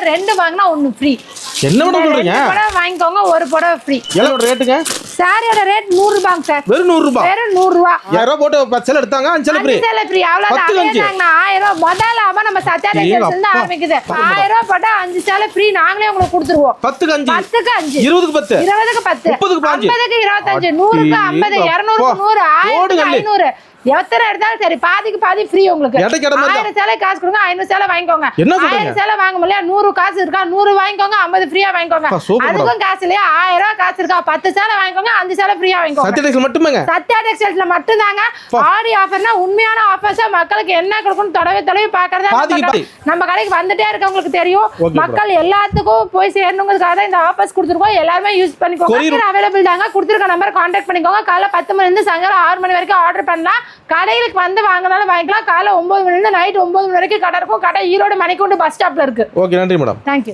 2 வாங்கினா 1 ஃப்ரீ. என்ன மேடம் சொல்றீங்க? புடவை வாங்கிக்கோங்க, ஒரு புடவை ஃப்ரீ. எவ்வளவு ரேட்டுங்க? சாரியோட ரேட் 100 ரூபாங்க சார். வெறும் 100 ரூபாய். வெறும் 100 ரூபாய். 1000 ரூபாய் போட்டு 10 சேலை எடுத்தாங்க, 5 சேலை ஃப்ரீ. 5 சேலை ஃப்ரீ. அவ்வளவுதான். அதேதாங்க 1000 ரூபாய் முதல்ல ஆமா நம்ம சத்யா டெக்ஸ்டைல்ஸ்ல இருந்து ஆரம்பிக்குது. 1000 ரூபாய் போட்டா 5 சேலை ஃப்ரீ. நாங்களே உங்களுக்கு கொடுத்துருவோம். 10க்கு 5. 10க்கு 5. 20க்கு 10. 20க்கு 10. 30க்கு 5. 50க்கு 25. 100க்கு 50. 200க்கு 100. 1000க்கு 500. எத்தனை எடுத்தாலும் சரி பாதிக்கு பாதி ஃப்ரீ உங்களுக்கு. 1000 சேலை காசு கொடுங்க, 500 சேலை வாங்கிக்கோங்க. 1000 சேலை வாங்க முடியல, 100 காசு இருக்கா 100 வாங்கிக்கோங்க, 50 ஃப்ரீயா வாங்கிக்கோங்க. அதுக்கும் காசு இல்லையா 1000 ரூபாய் காசு இருக்கா 10 சேலை வாங்கிக்கோங்க, 5 சேலை ஃப்ரீயா வாங்கிக்கோங்க. சத்யா டெக்ஸ்டைல்ஸ் மட்டுமேங்க. சத்யா டெக்ஸ்டைல்ஸ்ல மட்டும் தாங்க ஆடி ஆஃபர்னா உண்மையான ஆஃபர்ஸ். மக்களுக்கு என்ன கொடுக்கணும் தடவை பாக்குறதா நம்ம கடைக்கு வந்துட்டே இருக்கவங்களுக்கு தெரியும். மக்கள் எல்லாத்துக்கும் போய் சேரணுங்கிறதுக்காக தான் இந்த ஆஃபர்ஸ் கொடுத்துருக்கோம். எல்லாருமே யூஸ் பண்ணிக்கோங்க. அவைலபிள் தாங்க. கொடுத்துருக்க நம்பர் கான்டாக்ட் பண்ணிக்கோங்க. காலைல 10 மணில இருந்து சாயங்காலம் 6 மணி வரைக்கும் ஆர்டர் பண்ணலாம். கடைகளுக்கு வந்து வாங்கினாலும் வாங்கிக்கலாம். காலை 9 மணில இருந்து நைட் 9 மணி வரைக்கும் கடை இருக்கும். கடை ஈரோடு மணிக்கூண்டு பஸ் ஸ்டாப்ல இருக்கு. ஓகே, நன்றி மேடம். தேங்க்யூ.